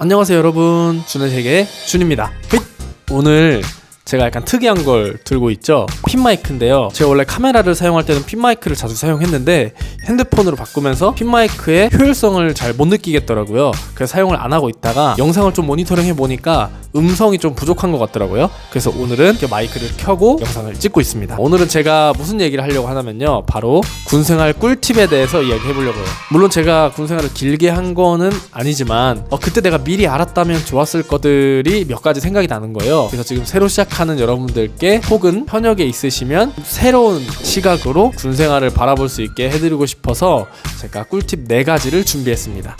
안녕하세요 여러분, 준의 세계 준입니다. 오늘 제가 약간 특이한 걸 들고 있죠. 핀마이크인데요. 제가 원래 카메라를 사용할 때는 핀마이크를 자주 사용했는데 핸드폰으로 바꾸면서 핀마이크의 효율성을 잘 못 느끼겠더라고요. 그래서 사용을 안 하고 있다가 영상을 좀 모니터링 해보니까 음성이 좀 부족한 것 같더라고요. 그래서 오늘은 이렇게 마이크를 켜고 영상을 찍고 있습니다. 오늘은 제가 무슨 얘기를 하려고 하냐면요, 바로 군생활 꿀팁에 대해서 이야기해보려고요. 물론 제가 군생활을 길게 한 거는 아니지만 그때 내가 미리 알았다면 좋았을 것들이 몇 가지 생각이 나는 거예요. 그래서 지금 새로 시작하는 여러분들께 혹은 현역에 있으시면 새로운 시각으로 군생활을 바라볼 수 있게 해드리고 싶어서 제가 꿀팁 4가지를 준비했습니다.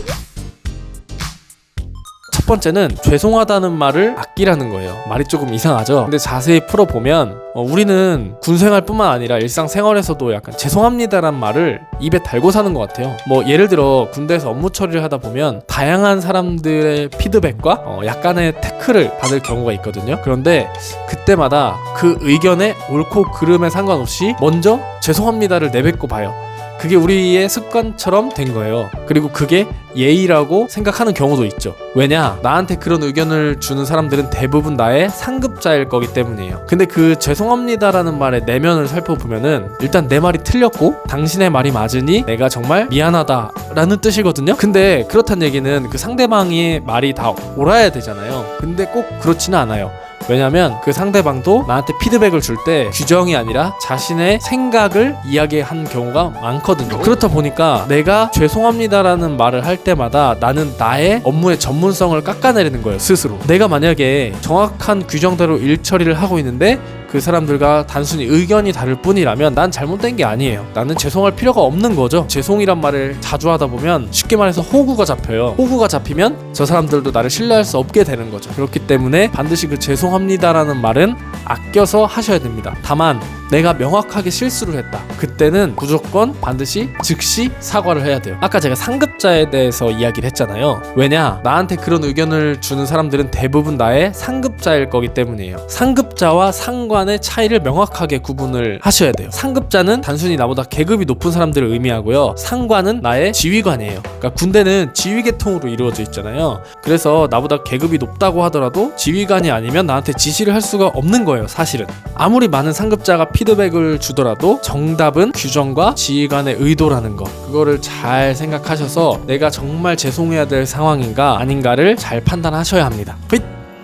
첫 번째는 죄송하다는 말을 아끼라는 거예요. 말이 조금 이상하죠? 근데 자세히 풀어보면 우리는 군생활 뿐만 아니라 일상생활에서도 약간 죄송합니다란 말을 입에 달고 사는 것 같아요. 예를 들어 군대에서 업무 처리를 하다 보면 다양한 사람들의 피드백과 약간의 태클을 받을 경우가 있거든요. 그런데 그때마다 그 의견에 옳고 그름에 상관없이 먼저 죄송합니다를 내뱉고 봐요. 그게 우리의 습관처럼 된 거예요. 그리고 그게 예의라고 생각하는 경우도 있죠. 왜냐? 나한테 그런 의견을 주는 사람들은 대부분 나의 상급자일 거기 때문이에요. 근데 그 죄송합니다라는 말의 내면을 살펴보면은 일단 내 말이 틀렸고 당신의 말이 맞으니 내가 정말 미안하다라는 뜻이거든요. 근데 그렇다는 얘기는 그 상대방의 말이 다 옳아야 되잖아요. 근데 꼭 그렇지는 않아요. 왜냐면 그 상대방도 나한테 피드백을 줄 때 규정이 아니라 자신의 생각을 이야기한 경우가 많거든요. 그렇다 보니까 내가 죄송합니다라는 말을 할 때마다 나는 나의 업무의 전문성을 깎아내리는 거예요, 스스로. 내가 만약에 정확한 규정대로 일 처리를 하고 있는데 그 사람들과 단순히 의견이 다를 뿐이라면 난 잘못된 게 아니에요. 나는 죄송할 필요가 없는 거죠. 죄송이란 말을 자주 하다 보면 쉽게 말해서 호구가 잡혀요. 호구가 잡히면 저 사람들도 나를 신뢰할 수 없게 되는 거죠. 그렇기 때문에 반드시 그 죄송합니다라는 말은 아껴서 하셔야 됩니다. 다만 내가 명확하게 실수를 했다. 그때는 무조건 반드시 즉시 사과를 해야 돼요. 아까 제가 상급자에 대해서 이야기를 했잖아요. 왜냐? 나한테 그런 의견을 주는 사람들은 대부분 나의 상급자일 거기 때문이에요. 상급자와 상관의 차이를 명확하게 구분을 하셔야 돼요. 상급자는 단순히 나보다 계급이 높은 사람들을 의미하고요. 상관은 나의 지휘관이에요. 그러니까 군대는 지휘 계통으로 이루어져 있잖아요. 그래서 나보다 계급이 높다고 하더라도 지휘관이 아니면 나한테 지시를 할 수가 없는 거예요, 사실은. 아무리 많은 상급자가 피드백을 주더라도 정답은 규정과 지휘관의 의도라는 거, 그거를 잘 생각하셔서 내가 정말 죄송해야 될 상황인가 아닌가를 잘 판단하셔야 합니다.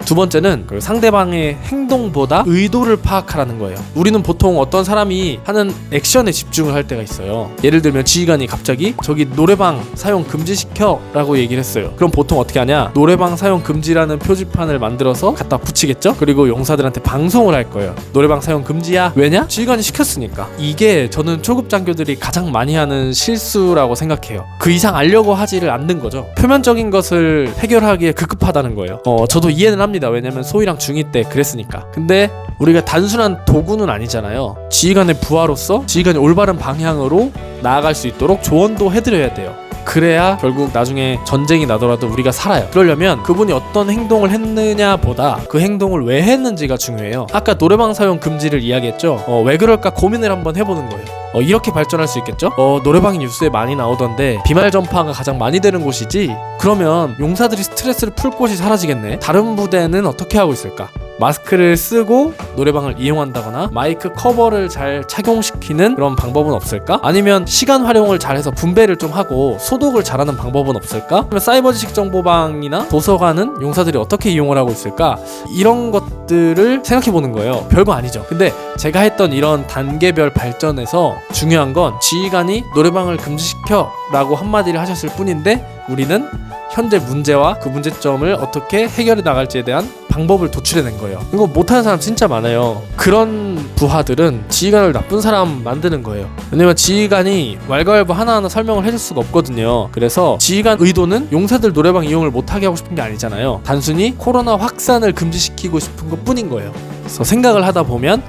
두 번째는 그 상대방의 행동보다 의도를 파악하라는 거예요. 우리는 보통 어떤 사람이 하는 액션에 집중을 할 때가 있어요. 예를 들면 지휘관이 갑자기 저기 노래방 사용 금지시켜 라고 얘기를 했어요. 그럼 보통 어떻게 하냐? 노래방 사용 금지라는 표지판을 만들어서 갖다 붙이겠죠? 그리고 용사들한테 방송을 할 거예요. 노래방 사용 금지야. 왜냐? 지휘관이 시켰으니까. 이게 저는 초급 장교들이 가장 많이 하는 실수라고 생각해요. 그 이상 알려고 하지를 않는 거죠. 표면적인 것을 해결하기에 급급하다는 거예요. 저도 이해는 합니다. 왜냐면 소위랑 중2 때 그랬으니까. 근데 우리가 단순한 도구는 아니잖아요. 지휘관의 부하로서 지휘관이 올바른 방향으로 나아갈 수 있도록 조언도 해드려야 돼요. 그래야 결국 나중에 전쟁이 나더라도 우리가 살아요. 그러려면 그분이 어떤 행동을 했느냐 보다 그 행동을 왜 했는지가 중요해요. 아까 노래방 사용 금지를 이야기했죠. 왜 그럴까 고민을 한번 해보는 거예요. 이렇게 발전할 수 있겠죠? 노래방이 뉴스에 많이 나오던데 비말 전파가 가장 많이 되는 곳이지? 그러면 용사들이 스트레스를 풀 곳이 사라지겠네. 다른 부대는 어떻게 하고 있을까? 마스크를 쓰고 노래방을 이용한다거나 마이크 커버를 잘 착용시키는 그런 방법은 없을까? 아니면 시간 활용을 잘해서 분배를 좀 하고 소독을 잘하는 방법은 없을까? 아니면 사이버 지식 정보방이나 도서관은 용사들이 어떻게 이용을 하고 있을까? 이런 것들을 생각해 보는 거예요. 별거 아니죠. 근데 제가 했던 이런 단계별 발전에서 중요한 건 지휘관이 노래방을 금지시켜 라고 한마디를 하셨을 뿐인데 우리는 현재 문제와 그 문제점을 어떻게 해결해 나갈지에 대한 방법을 도출해낸 거예요. 이거 못하는 사람 진짜 많아요. 그런 부하들은 지휘관을 나쁜 사람 만드는 거예요. 왜냐면 지휘관이 왈가왈부 하나하나 설명을 해줄 수가 없거든요. 그래서 지휘관 의도는 용사들 노래방 이용을 못하게 하고 싶은 게 아니잖아요. 단순히 코로나 확산을 금지시키고 싶은 것 뿐인 거예요. 그래서 생각을 하다 보면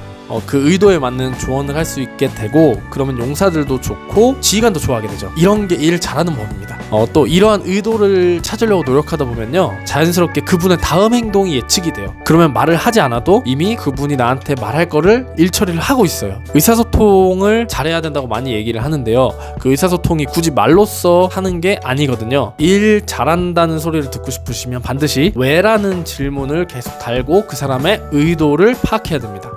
그 의도에 맞는 조언을 할 수 있게 되고, 그러면 용사들도 좋고 지휘관도 좋아하게 되죠. 이런 게 일을 잘하는 법입니다. 또 이러한 의도를 찾으려고 노력하다 보면요, 자연스럽게 그분의 다음 행동이 예측이 돼요. 그러면 말을 하지 않아도 이미 그분이 나한테 말할 거를 일 처리를 하고 있어요. 의사소통을 잘해야 된다고 많이 얘기를 하는데요, 그 의사소통이 굳이 말로써 하는 게 아니거든요. 일 잘한다는 소리를 듣고 싶으시면 반드시 왜라는 질문을 계속 달고 그 사람의 의도를 파악해야 됩니다.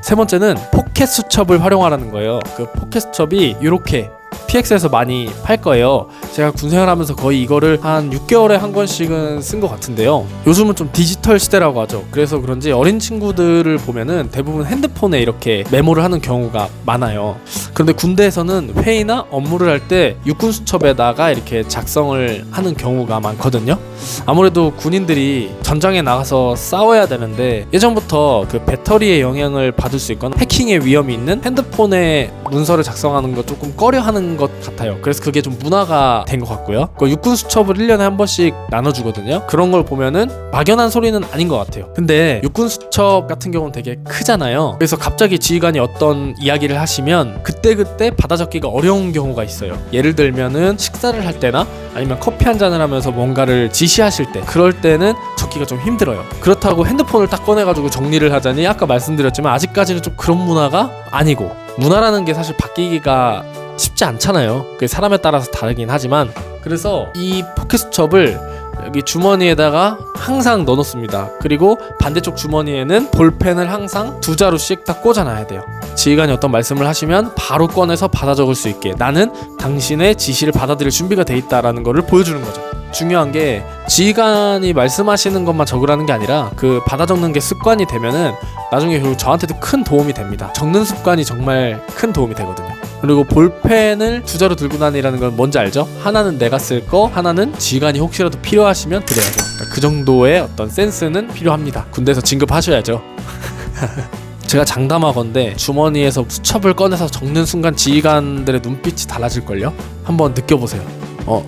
세 번째는 포켓 수첩을 활용하라는 거예요. 그 포켓 수첩이 이렇게 PX에서 많이 팔 거예요. 제가 군생활하면서 거의 이거를 한 6개월에 한 권씩은 쓴 것 같은데요. 요즘은 좀 디지털 시대라고 하죠. 그래서 그런지 어린 친구들을 보면은 대부분 핸드폰에 이렇게 메모를 하는 경우가 많아요. 그런데 군대에서는 회의나 업무를 할 때 육군 수첩에다가 이렇게 작성을 하는 경우가 많거든요. 아무래도 군인들이 전장에 나가서 싸워야 되는데 예전부터 그 배터리의 영향을 받을 수 있거나 해킹의 위험이 있는 핸드폰에 문서를 작성하는 거 조금 꺼려하는 것 같아요. 그래서 그게 좀 문화가 된 것 같고요. 그 육군 수첩을 1년에 한 번씩 나눠주거든요. 그런 걸 보면은 막연한 소리는 아닌 것 같아요. 근데 육군 수첩 같은 경우는 되게 크잖아요. 그래서 갑자기 지휘관이 어떤 이야기를 하시면 그때그때 받아 적기가 어려운 경우가 있어요. 예를 들면은 식사를 할 때나 아니면 커피 한 잔을 하면서 뭔가를 지시하실 때, 그럴 때는 적기가 좀 힘들어요. 그렇다고 핸드폰을 딱 꺼내가지고 정리를 하자니 아까 말씀드렸지만 아직까지는 좀 그런 문화가 아니고, 문화라는 게 사실 바뀌기가 쉽지 않잖아요. 그게 사람에 따라서 다르긴 하지만, 그래서 이 포켓 수첩을 여기 주머니에다가 항상 넣어놓습니다. 그리고 반대쪽 주머니에는 볼펜을 항상 2자루씩 딱 꽂아놔야 돼요. 지휘관이 어떤 말씀을 하시면 바로 꺼내서 받아 적을 수 있게, 나는 당신의 지시를 받아들일 준비가 돼 있다라는 거를 보여주는 거죠. 중요한 게 지휘관이 말씀하시는 것만 적으라는 게 아니라 그 받아 적는 게 습관이 되면은 나중에 결국 저한테도 큰 도움이 됩니다. 적는 습관이 정말 큰 도움이 되거든요. 그리고 볼펜을 2자루 들고 다니라는 건 뭔지 알죠? 하나는 내가 쓸 거, 하나는 지휘관이 혹시라도 필요하시면 드려야죠. 그러니까 그 정도의 어떤 센스는 필요합니다. 군대에서 진급하셔야죠. 제가 장담하건대 주머니에서 수첩을 꺼내서 적는 순간 지휘관들의 눈빛이 달라질걸요? 한번 느껴보세요.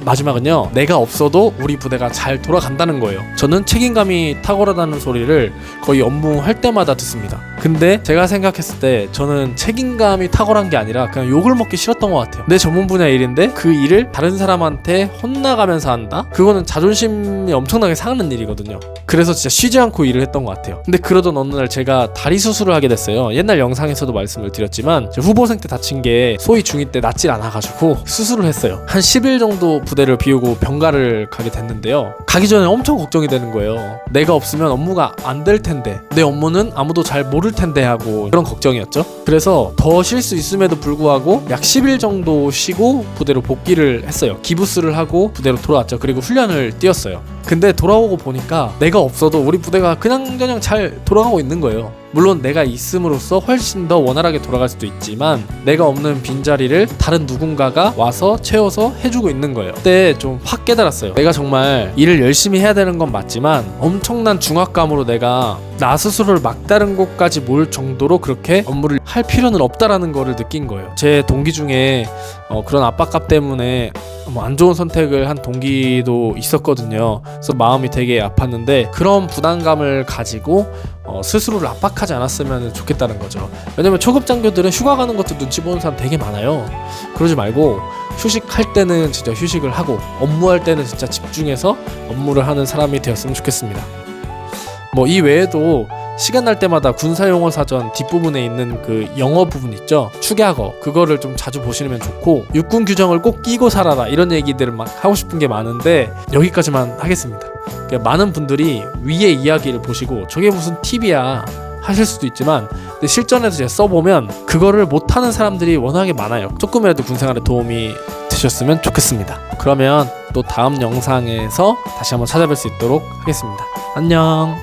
마지막은요, 내가 없어도 우리 부대가 잘 돌아간다는 거예요. 저는 책임감이 탁월하다는 소리를 거의 업무할 때마다 듣습니다. 근데 제가 생각했을 때 저는 책임감이 탁월한 게 아니라 그냥 욕을 먹기 싫었던 것 같아요. 내 전문 분야 일인데 그 일을 다른 사람한테 혼나가면서 한다? 그거는 자존심이 엄청나게 상하는 일이거든요. 그래서 진짜 쉬지 않고 일을 했던 것 같아요. 근데 그러던 어느 날 제가 다리 수술을 하게 됐어요. 옛날 영상에서도 말씀을 드렸지만 후보생 때 다친 게 소위 중2 때 낫질 않아가지고 수술을 했어요. 한 10일 정도 부대를 비우고 병가를 가게 됐는데요. 가기 전에 엄청 걱정이 되는 거예요. 내가 없으면 업무가 안 될 텐데, 내 업무는 아무도 잘 모를 텐데 하고, 그런 걱정이었죠. 그래서 더 쉴 수 있음에도 불구하고 약 10일 정도 쉬고 부대로 복귀를 했어요. 기부스를 하고 부대로 돌아왔죠. 그리고 훈련을 뛰었어요. 근데 돌아오고 보니까 내가 없어도 우리 부대가 그냥저냥 잘 돌아가고 있는 거예요. 물론 내가 있음으로써 훨씬 더 원활하게 돌아갈 수도 있지만 내가 없는 빈자리를 다른 누군가가 와서 채워서 해주고 있는 거예요. 그때 좀 확 깨달았어요. 내가 정말 일을 열심히 해야 되는 건 맞지만 엄청난 중압감으로 내가 나 스스로를 막다른 곳까지 몰 정도로 그렇게 업무를 할 필요는 없다라는 거를 느낀 거예요. 제 동기 중에 그런 압박감 때문에 안 좋은 선택을 한 동기도 있었거든요. 그래서 마음이 되게 아팠는데 그런 부담감을 가지고 스스로를 압박하지 않았으면 좋겠다는 거죠. 왜냐면 초급 장교들은 휴가 가는 것도 눈치 보는 사람 되게 많아요. 그러지 말고 휴식할 때는 진짜 휴식을 하고 업무할 때는 진짜 집중해서 업무를 하는 사람이 되었으면 좋겠습니다. 이 외에도 시간 날 때마다 군사용어 사전 뒷부분에 있는 그 영어 부분 있죠? 축약어, 그거를 좀 자주 보시면 좋고, 육군 규정을 꼭 끼고 살아라 이런 얘기들을 막 하고 싶은 게 많은데 여기까지만 하겠습니다. 그러니까 많은 분들이 위의 이야기를 보시고 저게 무슨 팁이야 하실 수도 있지만, 근데 실전에서 제가 써보면 그거를 못하는 사람들이 워낙에 많아요. 조금이라도 군생활에 도움이 되셨으면 좋겠습니다. 그러면 또 다음 영상에서 다시 한번 찾아뵐 수 있도록 하겠습니다. 안녕.